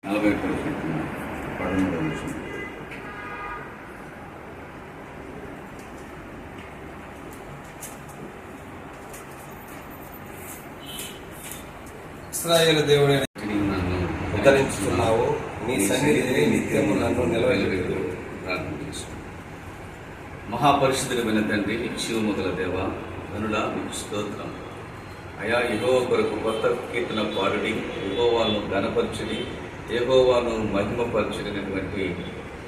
40% 13వ వచనం. ఇశ్రాయేలు దేవుడైన నన్ను ఉద్ధరించుతున్నావు, నీ సన్నిధిని నిత్యము నన్ను నిలవెల్లుతూ. ప్రార్థన చేసుకుంటాం. మహాపరిశుద్ధుడైన తండ్రి, శివముగల దేవ, ధనుడా మీకు స్తోత్రం. అయా, యెహోవా కొరకు కొత్త కీర్తన పాడుడి, యెహోవాను ఘనపరచుడి, యెహోవాను మహిమపరచుడినటువంటి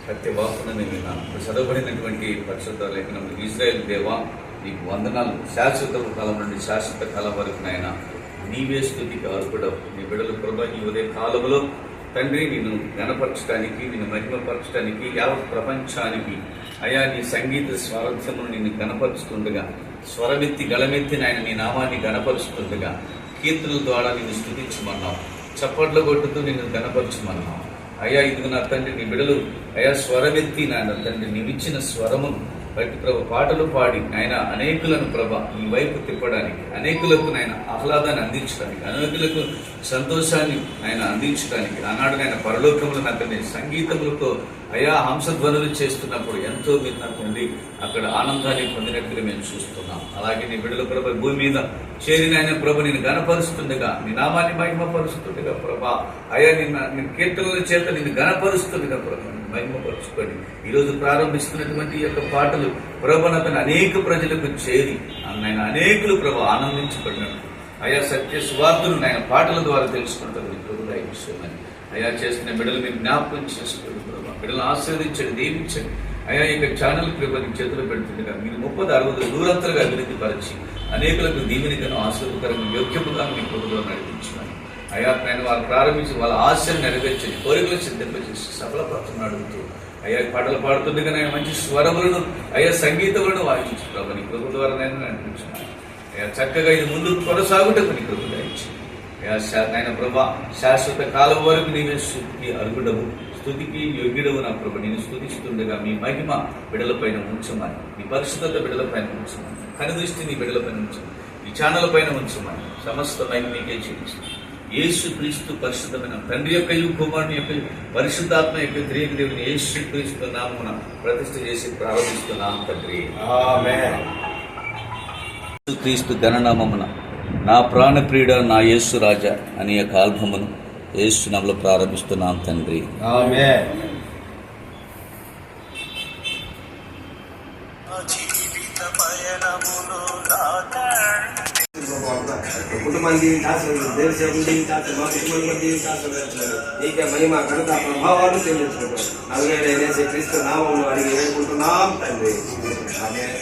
సత్యవాకులను విన్నాను. చదవబడినటువంటి పరిశుద్ధ లేఖనం, ఇశ్రాయేలు దేవా నీకు వందనాలు. శాశ్వత కాలం నుండి శాశ్వత కాలం వరకు నాయన నీవే స్తుతికి అర్హుడవు. నీ బిడ్డలు ప్రభా ఈ ఉదయ కాలంలో తండ్రి నిన్ను గణపరచడానికి, నిన్ను మహిమపరచడానికి, యావత్ ప్రపంచానికి అయా నీ సంగీత స్వారథ్యమును నిన్ను గణపరుస్తుండగా, స్వరమెత్తి గళమెత్తి నాయన నీ నామాన్ని గణపరుస్తుండగా, కీర్తనల ద్వారా నిన్ను స్తుతించమన్నావు, చప్పట్లు కొట్టుతూ నిన్ను గణపరచమన్నావు. అయ్యా ఇదిగో నా తండ్రి నీ బిడలు అయా స్వరమెత్తి నాయన తండ్రి నీవిచ్చిన స్వరమును బట్టి ప్రభ పాటలు పాడి ఆయన అనేకులను ప్రభ ఈ వైపు తిప్పడానికి, అనేకులకు నాయన ఆహ్లాదాన్ని అందించడానికి, అనేకులకు సంతోషాన్ని ఆయన అందించడానికి ఆనాడు ఆయన పరలోకములు నాకండి సంగీతములతో అయా హంసధ్వనులు చేస్తున్నప్పుడు ఎంతో మీరు నాకండి అక్కడ ఆనందాన్ని పొందినట్టుగా మేము చూస్తున్నాం. అలాగే నీ బిడ్డల ప్రభ భూమి మీద చేరిన ఆయన ప్రభ నేను గణపరుస్తుండగా, నీ నామాన్ని మహిమపరుస్తుండగా ప్రభ అయా నిన్న కీర్తనల చేత నిన్ను గణపరుస్తుండగా ప్రభ మహిమపరుచుకోండి. ఈరోజు ప్రారంభిస్తున్నటువంటి ఈ యొక్క పాటలు ప్రభనతను అనేక ప్రజలకు చేరి ఆయన అనేకులు ప్రభ ఆనందించబడినట్టు అయా సత్య సువార్తను ఆయన పాటల ద్వారా తెలుసుకుంటారు. మీ ప్రభుగా ఈ విషయమని అయా చేసిన బిడ్డలు మీరు జ్ఞాపకం చేసుకోండి ప్రభా, బిడ్డలను ఆశీర్వదించండి, దీవించండి. అయా ఇక ఛానల్ ప్రభు చేతులు పెడుతుండగా మీరు 30-60 దూరంతలుగా అభివృద్ధి పరిచి అనేకులకు దీవెనికను ఆశీర్వకరంగా యోగ్యముగా మీ ప్రభుత్వం నడిపించమని అయా ఆయన వారు ప్రారంభించి వాళ్ళ ఆశను నెరవేర్చండి, కోరికలు సిద్ధింపజేసి సఫలపరచమని అడుగుతూ అయ్యా పాటలు పాడుతుండగా నేను మంచి స్వరములను అయ్యా సంగీతములను వాయించు ప్రభు నీ ప్రభు ద్వారా నేను నడిపించున్నాను. అయ్యా చక్కగా ఇది ముందుకు కొనసాగుటకు నీ ప్రభు దయచి అయ్యా నాయన ప్రభా శాశ్వత కాలం వరకు నీవే స్తుతికి అర్హుడవు, స్తుతికి యోగ్యుడవు నా ప్రభు. నేను స్తుతిస్తుండగా మీ మహిమ బిడలపైన ఉంచమని, మీ పరిశుద్ధత బిడలపైన ఉంచమని, కనుదృష్టి నీ బిడలపైన ఉంచమని, ఈ ఛానల్ పైన ఉంచమని సమస్త మహిమ మీకే చూపిస్తాను. యేసు క్రీస్తు పరిశుద్ధమైన తండ్రి యొక్క కుమారుని యొక్క పరిశుద్ధాత్మ యొక్క త్రియక దేవుని యేసు క్రీస్తు నామమున ప్రతిష్ఠ చేసి ప్రారంభిస్తున్నాం తండ్రి, ఆమేన్. యేసు క్రీస్తు ఘననామమున నా ప్రాణప్రియుడ నా యేసు రాజా అనే యొక్క ఆల్బమును యేసు నామములో ప్రారంభిస్తున్నాం తండ్రి, ఆమేన్. కుటుంబాన్ని దీవించాల్సిన దేవుని సేవకుని దీవించాల్సిన మా కుటుంబాన్ని దీవించాల్సిన నీకే మహిమ ఘనత ప్రభావాలు చెల్లించుకుంటాం. అలాగే క్రీస్తు నామమును అడిగి వేడుకుంటున్నాం తండ్రి, ఆమేన్.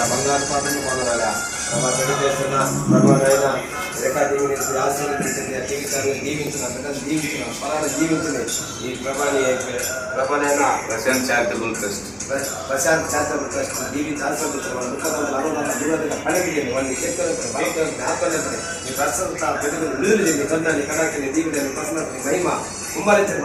బంగారు పాటను పొందగా ప్రభా తెలియజేస్తున్న ప్రభువైన రేఖాదేవిని ఆశీర్వదించండి, జీవితాన్ని దీవించిన బిడ్డను దీవించిన ఫలాన్ని దీవించింది. ఈ ప్రభానైనా ప్రశాంత్ చారిటబుల్ ట్రస్ట్ దీవించి ఆశీర్వదించిన వాళ్ళ దుఃఖంగా పడగలియండి, వాళ్ళని చెప్తాను జ్ఞాపకాలు మీ ప్రస్తుత పెద్దలు విడుదల చేయండి, కన్నాన్ని కడాకి దీవిని ప్రసన్న మహిమ కుమ్మరించండి.